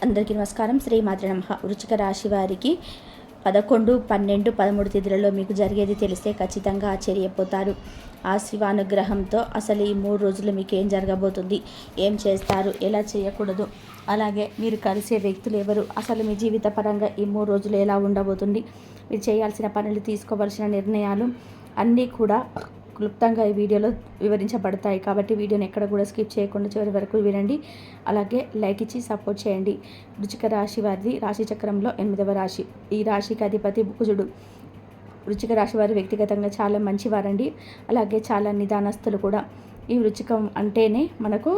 అందరికీ నమస్కారం. శ్రీమాత్రే నమః. వృశ్చిక రాశి వారికి 11, 12, 13 తేదీలలో మీకు జరిగేది తెలిస్తే ఖచ్చితంగా ఆశ్చర్యపోతారు. ఆ శివానుగ్రహంతో అసలు ఈ 3 రోజులు మీకు ఏం జరగబోతుంది, ఏం చేస్తారు, ఎలా చేయకూడదు, అలాగే మీరు కలిసే వ్యక్తులు ఎవరు, అసలు మీ జీవిత పరంగా ఈ 3 రోజులు ఎలా ఉండబోతుంది, మీరు చేయాల్సిన పనులు, తీసుకోవాల్సిన నిర్ణయాలు అన్నీ కూడా క్లుప్తంగా ఈ వీడియోలో వివరించబడతాయి. కాబట్టి వీడియోని ఎక్కడ కూడా స్కిప్ చేయకుండా చివరి వరకు వినండి. అలాగే లైక్ ఇచ్చి సపోర్ట్ చేయండి. వృశ్చిక రాశి వారిది రాశి చక్రంలో 8వ రాశి. ఈ రాశికి అధిపతి కుజుడు. వృశ్చిక రాశి వారు వ్యక్తిగతంగా చాలా మంచివారండి. అలాగే చాలా నిదానస్తులు కూడా. ఈ వృశ్చికం అంటేనే మనకు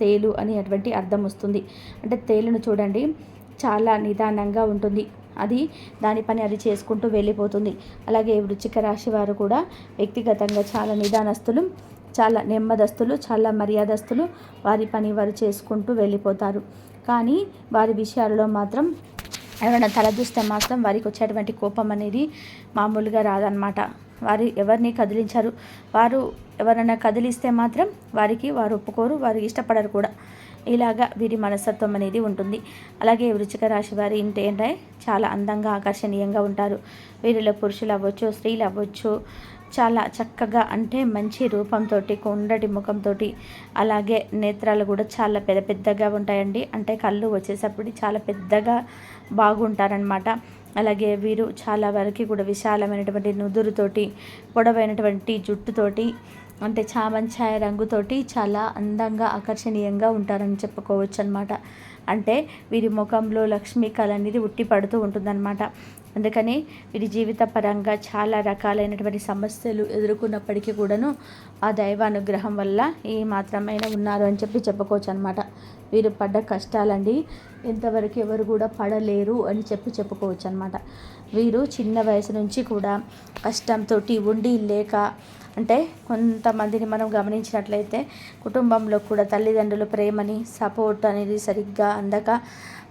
తేలు అనేటువంటి అర్థం వస్తుంది. అంటే తేలును చూడండి, చాలా నిదానంగా ఉంటుంది. అది దాని పని అది చేసుకుంటూ వెళ్ళిపోతుంది. అలాగే వృశ్చిక రాశి వారు కూడా వ్యక్తిగతంగా చాలా నిదానస్తులు, చాలా నెమ్మదస్తులు, చాలా మర్యాదస్తులు. వారి పని వారు చేసుకుంటూ వెళ్ళిపోతారు. కానీ వారి విషయాలలో మాత్రం ఎవరైనా తలదూస్తే మాత్రం వారికి వచ్చేటువంటి కోపం అనేది మామూలుగా రాదనమాట. వారు ఎవరిని కదిలించరు. వారు ఎవరైనా కదిలిస్తే మాత్రం వారు ఒప్పుకోరు, వారు ఇష్టపడరు కూడా. ఇలాగా వీరి మనస్తత్వం అనేది ఉంటుంది. అలాగే వృశ్చిక రాశి వారి ఏంటంటే చాలా అందంగా, ఆకర్షణీయంగా ఉంటారు. వీరిలో పురుషులు అవ్వచ్చు, స్త్రీలు అవ్వచ్చు, చాలా చక్కగా, అంటే మంచి రూపంతో, కొండటి ముఖంతో, అలాగే నేత్రాలు కూడా చాలా పెద్ద పెద్దగా ఉంటాయండి. అంటే కళ్ళు వచ్చేటప్పుడు చాలా పెద్దగా బాగుంటారనమాట. అలాగే వీరు చాలా వరకు కూడా విశాలమైనటువంటి నుదురుతోటి, పొడవైనటువంటి జుట్టుతోటి, అంటే చామంచాయ రంగుతోటి చాలా అందంగా, ఆకర్షణీయంగా ఉంటారని చెప్పుకోవచ్చు అనమాట. అంటే వీరి ముఖంలో లక్ష్మీ కళ అనేది ఉట్టి పడుతూ ఉంటుందన్నమాట. అందుకని వీరి జీవిత పరంగా చాలా రకాలైనటువంటి సమస్యలు ఎదుర్కొన్నప్పటికీ కూడాను ఆ దైవానుగ్రహం వల్ల ఏ మాత్రమైనా ఉన్నారు అని చెప్పుకోవచ్చు అనమాట. వీరు పడ్డ కష్టాలండి ఎంతవరకు ఎవరు కూడా పడలేరు అని చెప్పుకోవచ్చు అనమాట. వీరు చిన్న వయసు నుంచి కూడా కష్టంతో ఉండి లేక, అంటే కొంతమందిని మనం గమనించినట్లయితే కుటుంబంలో కూడా తల్లిదండ్రుల ప్రేమని, సపోర్ట్ అనేది సరిగ్గా అందక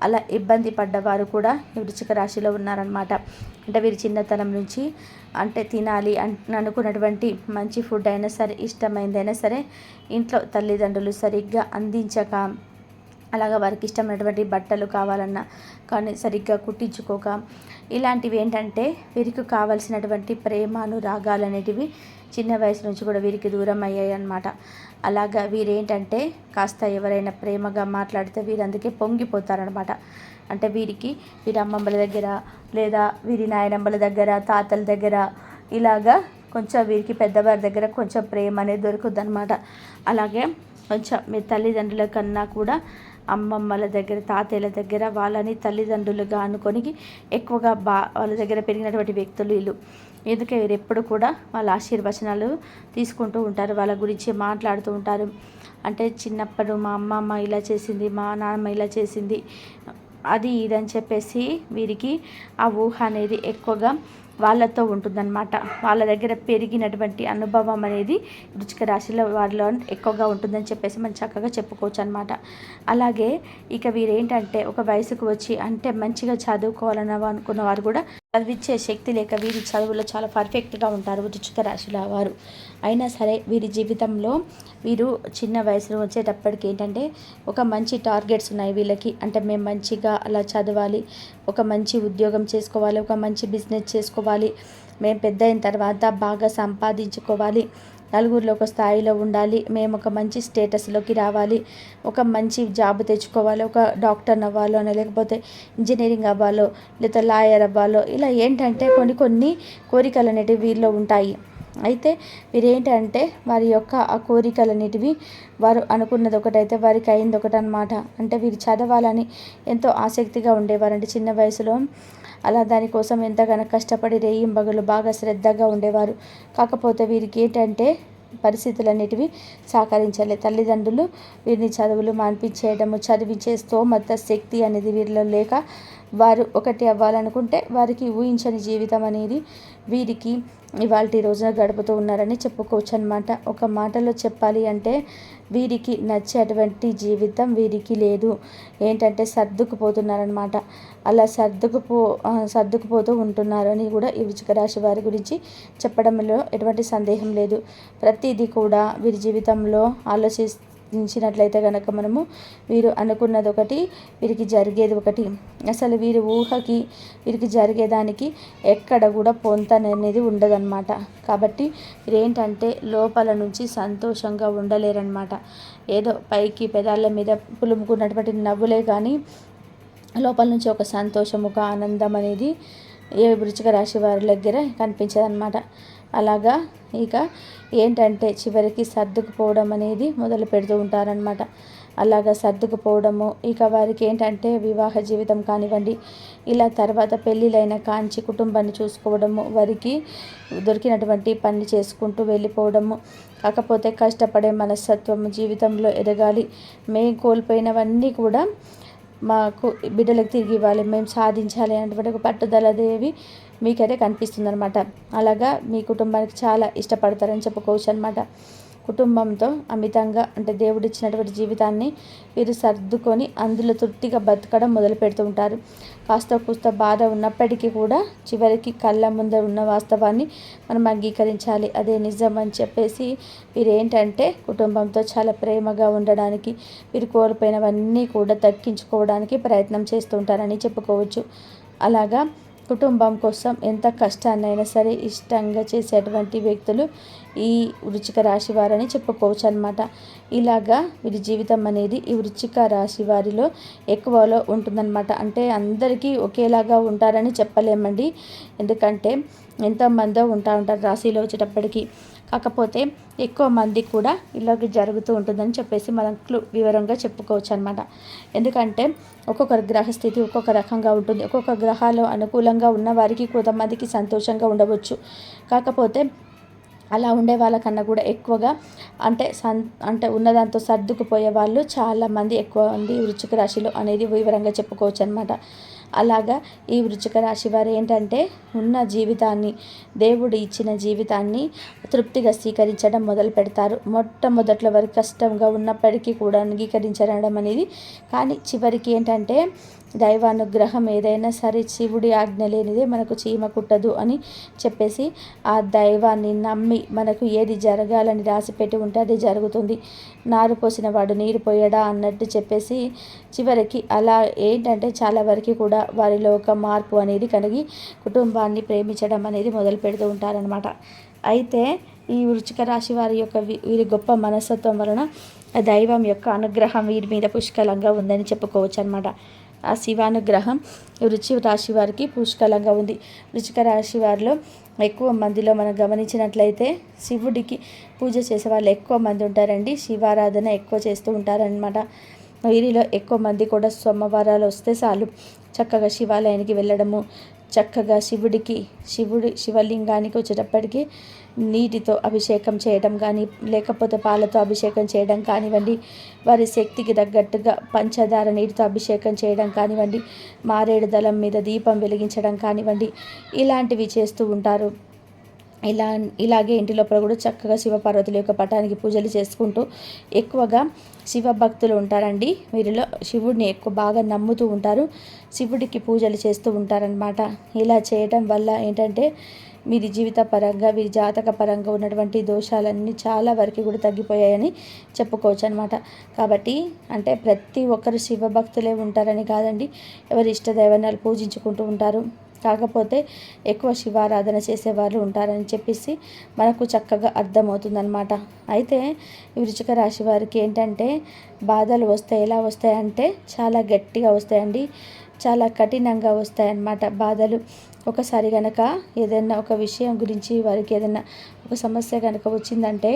అలా ఇబ్బంది పడ్డవారు కూడా ఈ వృశ్చిక రాశిలో ఉన్నారనమాట. అంటే వీరి చిన్నతనం నుంచి అంటే తినాలి అనుకున్నటువంటి మంచి ఫుడ్ అయినా సరే, ఇష్టమైందైనా సరే ఇంట్లో తల్లిదండ్రులు సరిగ్గా అందించక, అలాగా వారికి ఇష్టమైనటువంటి బట్టలు కావాలన్నా కానీ సరిగ్గా కుట్టించుకోక, ఇలాంటివి ఏంటంటే వీరికి కావాల్సినటువంటి ప్రేమానురాగాలు అనేటివి చిన్న వయసు నుంచి కూడా వీరికి దూరం అయ్యాయి అన్నమాట. అలాగా వీరేంటంటే కాస్త ఎవరైనా ప్రేమగా మాట్లాడితే వీరు అందుకే పొంగిపోతారనమాట. అంటే వీరి అమ్మమ్మల దగ్గర, లేదా వీరి నాయనమ్మల దగ్గర, తాతల దగ్గర, ఇలాగా కొంచెం వీరికి పెద్దవారి దగ్గర కొంచెం ప్రేమ అనేది దొరుకుద్ది అనమాట. అలాగే కొంచెం మీ తల్లిదండ్రుల కన్నా కూడా అమ్మమ్మల దగ్గర, తాతయ్యల దగ్గర వాళ్ళని తల్లిదండ్రులుగా అనుకొని ఎక్కువగా వాళ్ళ దగ్గర పెరిగినటువంటి వ్యక్తులు వీళ్ళు. ఎందుకంటే వీరు ఎప్పుడు కూడా వాళ్ళ ఆశీర్వచనాలు తీసుకుంటూ ఉంటారు, వాళ్ళ గురించి మాట్లాడుతూ ఉంటారు. అంటే చిన్నప్పుడు మా అమ్మమ్మ ఇలా చేసింది, మా నాన్నమ్మ ఇలా చేసింది, అది ఇదని చెప్పేసి వీరికి ఆ ఊహ అనేది ఎక్కువగా వాళ్ళతో ఉంటుందన్నమాట. వాళ్ళ దగ్గర పెరిగినటువంటి అనుభవం అనేది వృశ్చిక రాశిలో వారిలో ఎక్కువగా ఉంటుందని చెప్పేసి మనం చక్కగా చెప్పుకోవచ్చు అనమాట. అలాగే ఇక వీరేంటంటే ఒక వయసుకు వచ్చి అంటే మంచిగా చదువుకోవాలని అనుకున్న వారు కూడా చదివించే శక్తి లేక వీరి చదువులో చాలా పర్ఫెక్ట్గా ఉంటారు వృశ్చిక రాశిలో వారు. అయినా సరే వీరి జీవితంలో వీరు చిన్న వయసులో వచ్చేటప్పటికి ఏంటంటే ఒక మంచి టార్గెట్స్ ఉన్నాయి వీళ్ళకి. అంటే మేము మంచిగా అలా చదవాలి, ఒక మంచి ఉద్యోగం చేసుకోవాలి, ఒక మంచి బిజినెస్ చేసుకోవాలి, మేము పెద్ద అయిన తర్వాత బాగా సంపాదించుకోవాలి, నలుగురిలో ఒక స్థాయిలో ఉండాలి, మేము ఒక మంచి స్టేటస్లోకి రావాలి, ఒక మంచి జాబ్ తెచ్చుకోవాలి, ఒక డాక్టర్ అవ్వాలో అని, లేకపోతే ఇంజనీరింగ్ అవ్వాలో, లేదా లాయర్ అవ్వాలో, ఇలా ఏంటంటే కొన్ని కోరికలు అనేటివి వీరిలో ఉంటాయి. అయితే వీరేంటంటే వారి యొక్క ఆ కోరికలన్నిటివి వారు అనుకున్నది ఒకటైతే వారికి అయింది ఒకటి అనమాట. అంటే వీరు చదవాలని ఎంతో ఆసక్తిగా ఉండేవారంటే చిన్న వయసులో. అలా దానికోసం ఎంతగానో కష్టపడి రేయింబగలు బాగా శ్రద్ధగా ఉండేవారు. కాకపోతే వీరికి ఏంటంటే పరిస్థితులన్నిటివి సహకరించాలి. తల్లిదండ్రులు వీరిని చదువులు మాన్పించేయడము, చదివించే స్తోమత శక్తి అనేది వీరిలో లేక వారు ఒకటి అవ్వాలనుకుంటే వారికి ఊహించని జీవితం అనేది వీరికి ఇవాల్టి రోజున గడుపుతూ ఉన్నారని చెప్పుకోవచ్చు అనమాట. ఒక మాటలో చెప్పాలి అంటే వీరికి నచ్చేటువంటి జీవితం వీరికి లేదు. ఏంటంటే సర్దుకుపోతున్నారనమాట. అలా సర్దుకుపోతూ ఉంటున్నారని కూడా ఈ వృశ్చిక రాశి వారి గురించి చెప్పడంలో ఎటువంటి సందేహం లేదు. ప్రతిదీ కూడా వీరి జీవితంలో ప్రయత్నించినట్లయితే కనుక మనము వీరు అనుకున్నది ఒకటి, వీరికి జరిగేది ఒకటి. అసలు వీరి ఊహకి వీరికి జరిగేదానికి ఎక్కడ కూడా పొంతననేది ఉండదన్నమాట. కాబట్టి వీరేంటంటే లోపల నుంచి సంతోషంగా ఉండలేరన్నమాట. ఏదో పైకి పెదాల మీద పులుముకున్నటువంటి నవ్వులే కానీ లోపల నుంచి ఒక సంతోషం, ఒక ఆనందం అనేది ఏ వృశ్చిక రాశి వారి దగ్గర కనిపించదన్నమాట. అలాగా ఇక ఏంటంటే చివరికి సర్దుకుపోవడం అనేది మొదలు పెడుతూ ఉంటారనమాట. అలాగా సర్దుకుపోవడము, ఇక వారికి ఏంటంటే వివాహ జీవితం కానివ్వండి, ఇలా తర్వాత పెళ్ళిళ్ళైన కాంచి కుటుంబాన్ని చూసుకోవడము, వారికి దొరికినటువంటి పని చేసుకుంటూ వెళ్ళిపోవడము. కాకపోతే కష్టపడే మనస్తత్వం, జీవితంలో ఎదగాలి, మేము కోల్పోయినవన్నీ కూడా మాకు బిడ్డలకు తిరిగి ఇవ్వాలి, మేము సాధించాలి అనేటువంటి ఒక పట్టుదలదేవి మీకైతే కనిపిస్తుంది అనమాట. అలాగా మీ కుటుంబానికి చాలా ఇష్టపడతారని చెప్పుకోవచ్చు అనమాట. కుటుంబంతో అమితంగా అంటే దేవుడిచ్చినటువంటి జీవితాన్ని వీరు సర్దుకొని అందులో తృప్తిగా బతకడం మొదలు పెడుతూ ఉంటారు. కాస్త కూస్త బాధ ఉన్నప్పటికీ కూడా చివరికి కళ్ళ ముందర ఉన్న వాస్తవాన్ని మనం అంగీకరించాలి, అదే నిజం అని చెప్పేసి వీరు ఏంటంటే కుటుంబంతో చాలా ప్రేమగా ఉండడానికి, వీరు కోల్పోయినవన్నీ కూడా దక్కించుకోవడానికి ప్రయత్నం చేస్తూ ఉంటారని చెప్పుకోవచ్చు. అలాగా కుటుంబం కోసం ఎంత కష్టాన్నైనా సరే ఇష్టంగా చేసేటువంటి వ్యక్తులు ఈ వృశ్చిక రాశి వారని చెప్పుకోవచ్చు అనమాట. ఇలాగా వీరి జీవితం అనేది ఈ వృశ్చిక రాశి వారిలో ఎక్కువలో ఉంటుందన్నమాట. అంటే అందరికీ ఒకేలాగా ఉంటారని చెప్పలేమండి, ఎందుకంటే ఎంతోమందో ఉంటారు రాశిలో వచ్చేటప్పటికి. కాకపోతే ఎక్కువ మంది కూడా ఇలాగ జరుగుతూ ఉంటుందని చెప్పేసి మనం వివరంగా చెప్పుకోవచ్చు అనమాట. ఎందుకంటే ఒక్కొక్క గ్రహస్థితి ఒక్కొక్క రకంగా ఉంటుంది. ఒక్కొక్క గ్రహాలు అనుకూలంగా ఉన్న వారికి కొంతమందికి సంతోషంగా ఉండవచ్చు. కాకపోతే అలా ఉండే వాళ్ళకన్నా కూడా ఎక్కువగా అంటే ఉన్నదాంతో సర్దుకుపోయే వాళ్ళు చాలామంది ఎక్కువ ఉంది వృశ్చిక రాశిలో అనేది వివరంగా చెప్పుకోవచ్చు అనమాట. అలాగా ఈ వృశ్చిక రాశి వారు ఏంటంటే ఉన్న జీవితాన్ని, దేవుడు ఇచ్చిన జీవితాన్ని తృప్తిగా స్వీకరించడం మొదలు పెడతారు. మొట్టమొదట్లో వారికి కష్టంగా ఉన్నప్పటికీ కూడా అంగీకరించడం అనేది, కానీ చివరికి ఏంటంటే దైవానుగ్రహం ఏదైనా సరే శివుడి ఆజ్ఞ లేనిదే మనకు చీమ కుట్టదు అని చెప్పేసి ఆ దైవాన్ని నమ్మి మనకు ఏది జరగాలని రాసిపెట్టి ఉంటే అది జరుగుతుంది. నారు పోసిన వాడు నీరు పోయడా అన్నట్టు చెప్పేసి చివరికి అలా ఏంటంటే చాలా వరకు కూడా వారిలో ఒక మార్పు అనేది కలిగి కుటుంబాన్ని ప్రేమించడం అనేది మొదలు పెడుతూ ఉంటారనమాట. అయితే ఈ వృశ్చిక రాశి వారి యొక్క వీరి గొప్ప మనస్తత్వం వలన దైవం యొక్క అనుగ్రహం వీరి మీద పుష్కలంగా ఉందని చెప్పుకోవచ్చు అనమాట. ఆ శివానుగ్రహం వృశ్చిక రాశి వారికి పుష్కలంగా ఉంది. వృశ్చిక రాశి వారిలో ఎక్కువ మందిలో మనం గమనించినట్లయితే శివుడికి పూజ చేసే వాళ్ళు ఎక్కువ మంది ఉంటారండి. శివారాధన ఎక్కువ చేస్తూ ఉంటారనమాట. వీరిలో ఎక్కువ మంది కూడా సోమవారాలు వస్తే చాలు చక్కగా శివాలయానికి వెళ్ళడము, చక్కగా శివలింగానికి వచ్చేటప్పటికి నీటితో అభిషేకం చేయడం కానీ, లేకపోతే పాలతో అభిషేకం చేయడం కానివ్వండి, వారి శక్తికి తగ్గట్టుగా పంచదార నీటితో అభిషేకం చేయడం కానివ్వండి, మారేడు దళం మీద దీపం వెలిగించడం కానివ్వండి, ఇలాంటివి చేస్తూ ఉంటారు. ఇలాగే ఇంటి లోపల కూడా చక్కగా శివపార్వతుల యొక్క పటానికి పూజలు చేసుకుంటూ ఎక్కువగా శివ భక్తులు ఉంటారండి. వీరిలో శివుడిని ఎక్కువ బాగా నమ్ముతూ ఉంటారు, శివుడికి పూజలు చేస్తూ ఉంటారనమాట. ఇలా చేయడం వల్ల ఏంటంటే వీరి జీవిత పరంగా, వీరి జాతక పరంగా ఉన్నటువంటి దోషాలన్నీ చాలా వరకు కూడా తగ్గిపోయాయని చెప్పుకోవచ్చు అనమాట. కాబట్టి అంటే ప్రతి ఒక్కరు శివ భక్తులే ఉంటారని కాదండి, ఎవరి ఇష్ట దైవాన్ని పూజించుకుంటూ ఉంటారు. కాకపోతే ఎక్కువ శివారాధన చేసేవాళ్ళు ఉంటారని చెప్పేసి మనకు చక్కగా అర్థమవుతుందన్నమాట. అయితే వృశ్చిక రాశి వారికి ఏంటంటే బాధలు వస్తాయి. ఎలా వస్తాయంటే చాలా గట్టిగా వస్తాయండి, చాలా కఠినంగా వస్తాయన్నమాట బాధలు. ఒకసారి కనుక ఏదైనా ఒక విషయం గురించి వారికి ఏదైనా ఒక సమస్య కనుక వచ్చిందంటే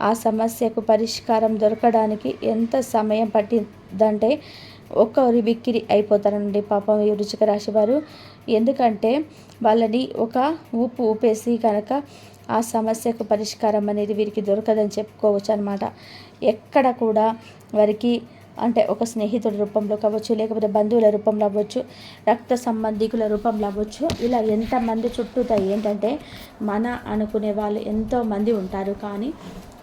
ఆ సమస్యకు పరిష్కారం దొరకడానికి ఎంత సమయం పట్టిందంటే ఒక్కరి బిక్కిరి అయిపోతారండి పాపం ఈ వృశ్చిక రాశి వారు. ఎందుకంటే వాళ్ళని ఒక ఊపేసి కనుక ఆ సమస్యకు పరిష్కారం అనేది వీరికి దొరకదని చెప్పుకోవచ్చు అనమాట. ఎక్కడ కూడా వారికి అంటే ఒక స్నేహితుల రూపంలో కావచ్చు, లేకపోతే బంధువుల రూపంలో అవ్వచ్చు, రక్త సంబంధికుల రూపంలో అవ్వచ్చు, ఇలా ఎంతమంది చుట్టూతా ఏంటంటే మన అనుకునే వాళ్ళు ఎంతోమంది ఉంటారు. కానీ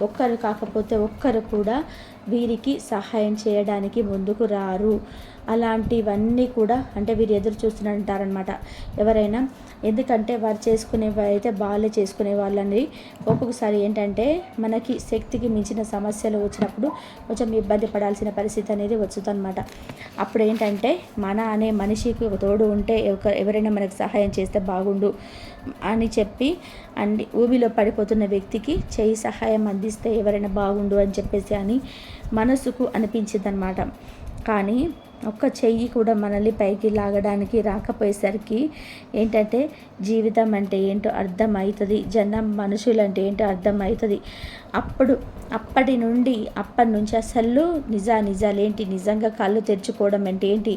ఒక్కరు కాకపోతే ఒక్కరు కూడా వీరికి సహాయం చేయడానికి ముందుకు రారు. అలాంటివన్నీ కూడా అంటే వీరు ఎదురు చూస్తుంటారనమాట ఎవరైనా. ఎందుకంటే వారు చేసుకునేవి అయితే వాళ్ళే చేసుకునే వాళ్ళని. ఒక్కొక్కసారి ఏంటంటే మనకి శక్తికి మించిన సమస్యలు వచ్చినప్పుడు కొంచెం ఇబ్బంది పడాల్సిన పరిస్థితి అనేది వస్తుందన్నమాట. అప్పుడు ఏంటంటే మన అనే మనిషికి ఒక తోడు ఉంటే ఎవరైనా మనకు సహాయం చేస్తే బాగుండు అని చెప్పి అండి ఊబిలో పడిపోతున్న వ్యక్తికి చేయి సహాయం అందిస్తే ఎవరైనా బాగుండు అని చెప్పేసి అని మనసుకు అనిపించిందనమాట. కానీ ఒక్క చెయ్యి కూడా మనల్ని పైకి లాగడానికి రాకపోయేసరికి ఏంటంటే జీవితం అంటే ఏంటో అర్థమవుతుంది, జనం మనుషులు అంటే ఏంటో అర్థమవుతుంది. అప్పటి నుంచి అసలు నిజాలేంటి, నిజంగా కళ్ళు తెరుచుకోవడం అంటే ఏంటి,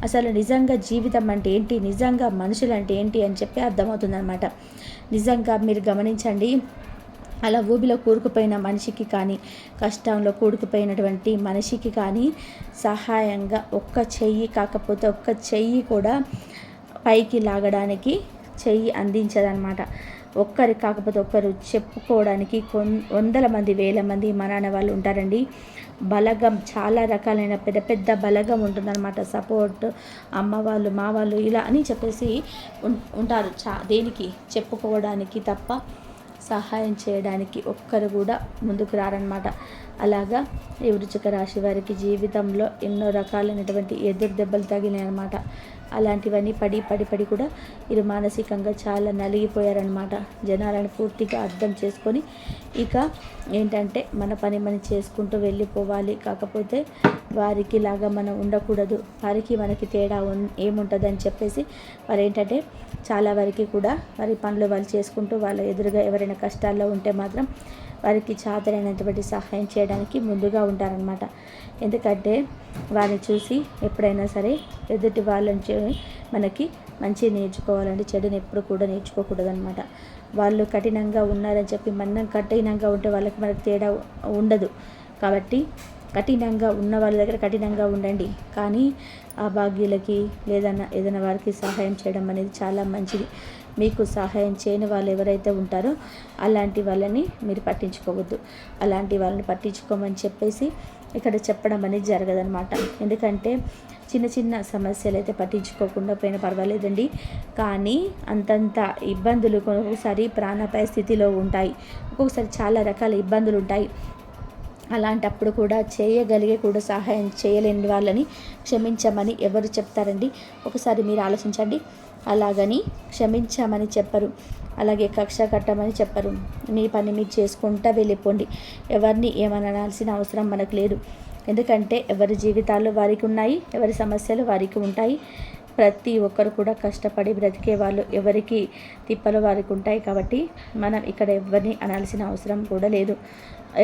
అసలు నిజంగా జీవితం అంటే ఏంటి, నిజంగా మనుషులు అంటే ఏంటి అని చెప్పి అర్థమవుతుందన్నమాట. నిజంగా మీరు గమనించండి, అలా ఊబిలో కూరుకుపోయిన మనిషికి కానీ, కష్టంలో కూరుకుపోయినటువంటి మనిషికి కానీ సహాయంగా ఒక్క చెయ్యి కాకపోతే ఒక్క చెయ్యి కూడా పైకి లాగడానికి చెయ్యి అందించదనమాట. ఒక్కరి కాకపోతే ఒక్కరు చెప్పుకోవడానికి వందల మంది, వేల మంది మన అనే వాళ్ళు ఉంటారండి. బలగం చాలా రకాలైన పెద్ద పెద్ద బలగం ఉంటుందన్నమాట. సపోర్ట్ అమ్మ వాళ్ళు, మా వాళ్ళు ఇలా అని చెప్పేసి ఉంటారు. దేనికి చెప్పుకోవడానికి తప్ప సహాయం చేయడానికి ఒక్కరు కూడా ముందుకు రారనమాట. అలాగా ఈ వృశ్చిక రాశి వారికి జీవితంలో ఎన్నో రకాలైనటువంటి ఎదురు దెబ్బలు తగినాయి అనమాట. అలాంటివన్నీ పడి కూడా వీరు మానసికంగా చాలా నలిగిపోయారనమాట. జనాలను పూర్తిగా అర్థం చేసుకొని ఇక ఏంటంటే మన పని మనం చేసుకుంటూ వెళ్ళిపోవాలి. కాకపోతే వారికి లాగా మనం ఉండకూడదు, వారికి మనకి తేడా ఏముంటుందని చెప్పేసి వారు ఏంటంటే చాలా వరకు కూడా వారి పనులు వాళ్ళు చేసుకుంటూ వాళ్ళ ఎదురుగా ఎవరైనా కష్టాల్లో ఉంటే మాత్రం వారికి చాతనైనటువంటి సహాయం చేయడానికి ముందుగా ఉంటారనమాట. ఎందుకంటే వారిని చూసి ఎప్పుడైనా సరే ఎదుటి వాళ్ళని మనకి మంచి నేర్చుకోవాలంటే చెడుని ఎప్పుడు కూడా నేర్చుకోకూడదు అనమాట. వాళ్ళు కఠినంగా ఉన్నారని చెప్పి మనం కఠినంగా ఉంటే వాళ్ళకి మనకు తేడా ఉండదు. కాబట్టి కఠినంగా ఉన్న వాళ్ళ దగ్గర కఠినంగా ఉండండి, కానీ ఆ భాగ్యులకి ఏదైనా వారికి సహాయం చేయడం అనేది చాలా మంచిది. మీకు సహాయం చేయని వాళ్ళు ఎవరైతే ఉంటారో అలాంటి వాళ్ళని మీరు పట్టించుకోవద్దు. అలాంటి వాళ్ళని పట్టించుకోమని చెప్పేసి ఇక్కడ చెప్పడం అనేది జరగదనమాట. ఎందుకంటే చిన్న చిన్న సమస్యలు అయితే పట్టించుకోకుండా పోయినా పర్వాలేదండి, కానీ అంతంత ఇబ్బందులు ఒక్కొక్కసారి ప్రాణాపాయ స్థితిలో ఉంటాయి. ఒక్కొక్కసారి చాలా రకాల ఇబ్బందులు ఉంటాయి. అలాంటప్పుడు కూడా చేయగలిగే కూడా సహాయం చేయలేని వాళ్ళని క్షమించమని ఎవరు చెప్తారండి? ఒకసారి మీరు ఆలోచించండి. అలాగని క్షమించమని చెప్పరు, అలాగే కక్ష కట్టమని చెప్పరు. మీ పని మీరు చేసుకుంటూ వెళ్ళిపోండి. ఎవరిని ఏమనాల్సిన అవసరం మనకు లేదు. ఎందుకంటే ఎవరి జీవితాలు వారికి ఉన్నాయి, ఎవరి సమస్యలు వారికి ఉంటాయి. ప్రతి ఒక్కరు కూడా కష్టపడి బ్రతికే వాళ్ళు, ఎవరికి తిప్పలు వారికి ఉంటాయి. కాబట్టి మనం ఇక్కడ ఎవరిని అనాల్సిన అవసరం కూడా లేదు,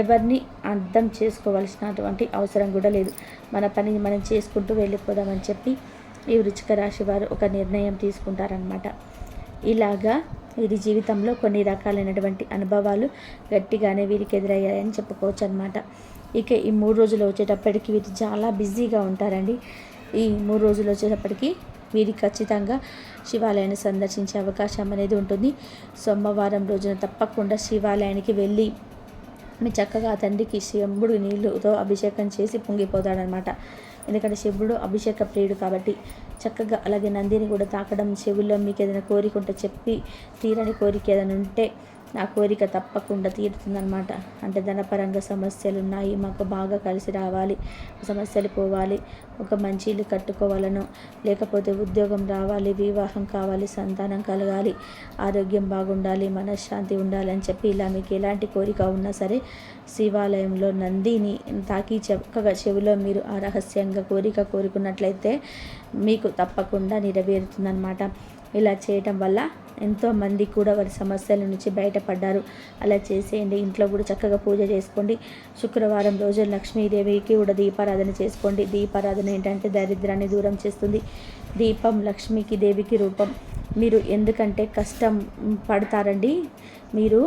ఎవరిని అర్థం చేసుకోవాల్సినటువంటి అవసరం కూడా లేదు. మన పని మనం చేసుకుంటూ వెళ్ళిపోదామని చెప్పి ఈ వృశ్చిక రాశి వారు ఒక నిర్ణయం తీసుకుంటారనమాట. ఇలాగా వీరి జీవితంలో కొన్ని రకాలైనటువంటి అనుభవాలు గట్టిగానే వీరికి ఎదురయ్యాయని చెప్పుకోవచ్చు అనమాట. ఇక ఈ 3 రోజులు వచ్చేటప్పటికి వీరు చాలా బిజీగా ఉంటారండి. ఈ 3 రోజులు వచ్చేటప్పటికి వీరికి ఖచ్చితంగా శివాలయాన్ని సందర్శించే అవకాశం అనేది ఉంటుంది. సోమవారం రోజున తప్పకుండా శివాలయానికి వెళ్ళి మీ చక్కగా తండ్రికి శివుడు నీళ్ళతో అభిషేకం చేసి పొంగిపోతాడనమాట. ఎందుకంటే శివుడు అభిషేక ప్రియుడు కాబట్టి చక్కగా. అలాగే నందిని కూడా తాకడం, చెవుల్లో మీకు ఏదైనా కోరిక ఉంటే చెప్పి తీరని కోరిక ఏదైనా ఉంటే నా కోరిక తప్పకుండా తీరుతుందనమాట. అంటే ధనపరంగా సమస్యలు ఉన్నాయి, మాకు బాగా కలిసి రావాలి, సమస్యలు పోవాలి, ఒక మంచి ఇల్లు కట్టుకోవాలను, లేకపోతే ఉద్యోగం రావాలి, వివాహం కావాలి, సంతానం కలగాలి, ఆరోగ్యం బాగుండాలి, మనశ్శాంతి ఉండాలని చెప్పి ఇలా మీకు ఎలాంటి కోరిక ఉన్నా సరే శివాలయంలో నందిని తాకి చక్కగా చెవిలో మీరు ఆ రహస్యంగా కోరుకున్నట్లయితే మీకు తప్పకుండా నెరవేరుతుందన్నమాట. ఇలా చేయటం వల్ల ఎంతోమంది కూడా వారి సమస్యల నుంచి బయటపడ్డారు. అలా చేసేయండి. ఇంట్లో కూడా చక్కగా పూజ చేసుకోండి. శుక్రవారం రోజు లక్ష్మీదేవికి కూడా దీపారాధన చేసుకోండి. దీపారాధన ఏంటంటే దరిద్రాన్ని దూరం చేస్తుంది. దీపం లక్ష్మీకి దేవికి రూపం. మీరు ఎందుకంటే కష్టం పడతారండి. మీరు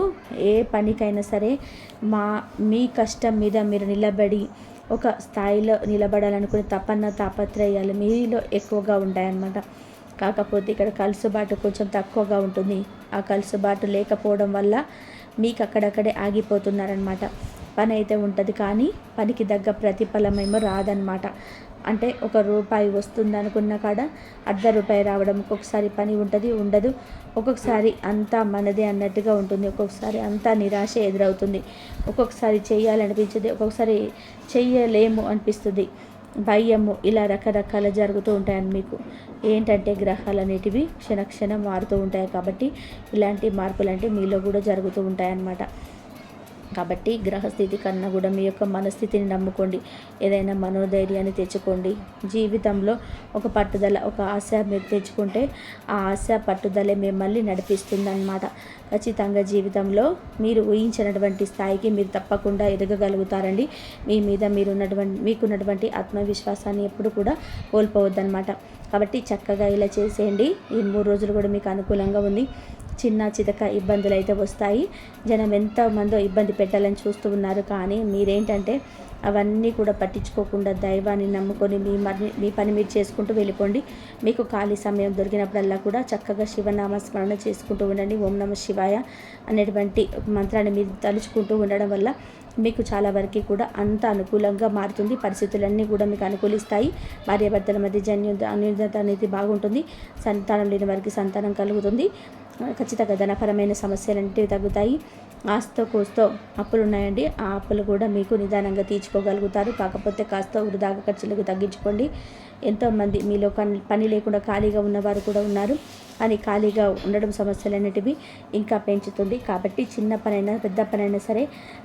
ఏ పనికైనా సరే మీ కష్టం మీద మీరు నిలబడి ఒక స్థాయిలో నిలబడాలనుకునే తాపత్రయాలు మీలో ఎక్కువగా ఉంటాయన్నమాట. కాకపోతే ఇక్కడ కలుసుబాటు కొంచెం తక్కువగా ఉంటుంది. ఆ కలుసుబాటు లేకపోవడం వల్ల మీకు అక్కడక్కడే ఆగిపోతున్నారనమాట. పని అయితే ఉంటుంది, కానీ పనికి తగ్గ ప్రతిఫలమేమో రాదనమాట. అంటే ఒక రూపాయి వస్తుంది అనుకున్న కాడ ₹1/2 రావడం, ఒక్కొక్కసారి పని ఉంటుంది ఉండదు, ఒక్కొక్కసారి అంతా మనదే అన్నట్టుగా ఉంటుంది, ఒక్కొక్కసారి అంతా నిరాశ ఎదురవుతుంది, ఒక్కొక్కసారి చేయాలనిపించదు, ఒక్కొక్కసారి చెయ్యలేము అనిపిస్తుంది, భయము, ఇలా రకరకాల జరుగుతూ ఉంటాయని మీకు ఏంటంటే గ్రహాలు అనేటివి క్షణక్షణం మారుతూ ఉంటాయి. కాబట్టి ఇలాంటి మార్పులు అంటే మీలో కూడా జరుగుతూ ఉంటాయన్నమాట. కాబట్టి గ్రహస్థితి కన్నా కూడా మీ యొక్క మనస్థితిని నమ్ముకోండి. ఏదైనా మనోధైర్యాన్ని తెచ్చుకోండి. జీవితంలో ఒక పట్టుదల, ఒక ఆశ మీరు తెచ్చుకుంటే ఆ ఆశ పట్టుదలే మిమ్మల్ని నడిపిస్తుందన్నమాట. ఖచ్చితంగా జీవితంలో మీరు ఊహించినటువంటి స్థాయికి మీరు తప్పకుండా ఎదగగలుగుతారండి. మీ మీద మీకున్నటువంటి ఆత్మవిశ్వాసాన్ని ఎప్పుడు కూడా కోల్పోవద్దనమాట. కాబట్టి చక్కగా ఇలా చేసేయండి. ఈ 3 రోజులు కూడా మీకు అనుకూలంగా ఉంది. చిన్న చితక ఇబ్బందులు అయితే వస్తాయి. జనం ఎంతమందో ఇబ్బంది పెట్టాలని చూస్తూ ఉన్నారు, కానీ మీరేంటంటే అవన్నీ కూడా పట్టించుకోకుండా దైవాన్ని నమ్ముకొని మీ పని మీరు చేసుకుంటూ వెళ్ళిపోండి. మీకు ఖాళీ సమయం దొరికినప్పుడల్లా కూడా చక్కగా శివనామస్మరణ చేసుకుంటూ ఉండండి. ఓం నమ శివాయ అనేటువంటి మంత్రాన్ని మీరు తలుచుకుంటూ ఉండడం వల్ల మీకు చాలా వరకు కూడా అంత అనుకూలంగా మారుతుంది. పరిస్థితులన్నీ కూడా మీకు అనుకూలిస్తాయి. భార్యాభర్తల మధ్య అన్యోన్యత అనేది బాగుంటుంది. సంతానం లేని వారికి సంతానం కలుగుతుంది. ఖచ్చితంగా ధనపరమైన సమస్యలంటివి తగ్గుతాయి. ఆస్తో కోస్తో అప్పులు ఉన్నాయండి, ఆ అప్పులు కూడా మీకు నిదానంగా తీర్చుకోగలుగుతారు. కాకపోతే కాస్త వృధాగా ఖర్చులకు తగ్గించుకోండి. ఎంతోమంది మీలో పని లేకుండా ఖాళీగా ఉన్నవారు కూడా ఉన్నారు. అని ఖాళీగా ఉండడం సమస్యలన్నిటివి ఇంకా పెంచుతుంది. కాబట్టి చిన్న పనైనా పెద్ద పనైనా సరే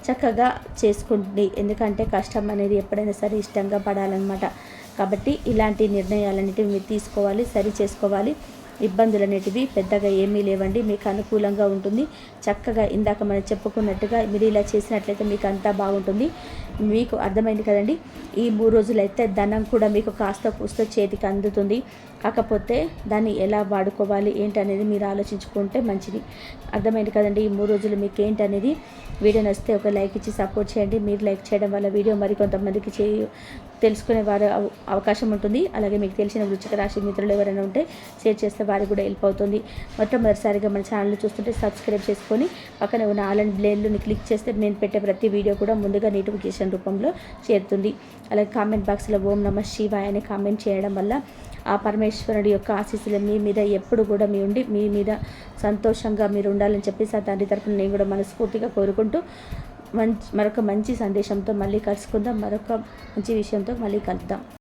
చక్కగా చేసుకోండి. ఎందుకంటే కష్టం అనేది ఎప్పుడైనా సరే ఇష్టంగా పడాలన్నమాట. కాబట్టి ఇలాంటి నిర్ణయాలన్నిటివి మీరు తీసుకోవాలి, సరి చేసుకోవాలి. ఇబ్బందులు అనేటివి పెద్దగా ఏమీ లేవండి, మీకు అనుకూలంగా ఉంటుంది. చక్కగా ఇందాక మనం చెప్పుకున్నట్టుగా మీరు ఇలా చేసినట్లయితే మీకు అంతా బాగుంటుంది. మీకు అర్థమైంది కదండి. ఈ 3 రోజులైతే ధనం కూడా మీకు కాస్త కూస్త చేతికి అందుతుంది. కాకపోతే దాన్ని ఎలా వాడుకోవాలి ఏంటనేది మీరు ఆలోచించుకుంటే మంచిది. అర్థమైంది కదండి. ఈ 3 రోజులు మీకు ఏంటనేది వీడియో నచ్చితే ఒక లైక్ ఇచ్చి సపోర్ట్ చేయండి. మీరు లైక్ చేయడం వల్ల వీడియో మరికొంతమందికి తెలుసుకునే వారు అవకాశం ఉంటుంది. అలాగే మీకు తెలిసిన వృశ్చిక రాశి మిత్రులు ఎవరైనా ఉంటే షేర్ చేస్తే వారికి కూడా హెల్ప్ అవుతుంది. మొట్టమొదటిసారిగా మన ఛానల్ చూస్తుంటే సబ్స్క్రైబ్ చేసుకొని పక్కన ఉన్న ఆల్ అండ్ బెల్ని క్లిక్ చేస్తే నేను పెట్టే ప్రతి వీడియో కూడా ముందుగా నోటిఫికేషన్ రూపంలో చేరుతుంది. అలాగే కామెంట్ బాక్స్లో ఓం నమః శివాయ అని కామెంట్ చేయడం వల్ల ఆ పరమేశ్వరుడి యొక్క ఆశీస్సులు మీ మీద ఎప్పుడు కూడా మీ మీద సంతోషంగా మీరు ఉండాలని చెప్పేసి ఆ తండ్రి తరపున నేను కూడా మనస్ఫూర్తిగా కోరుకుంటూ మరొక మంచి సందేశంతో మళ్ళీ కలుసుకుందాం. మరొక మంచి విషయంతో మళ్ళీ కలుద్దాం.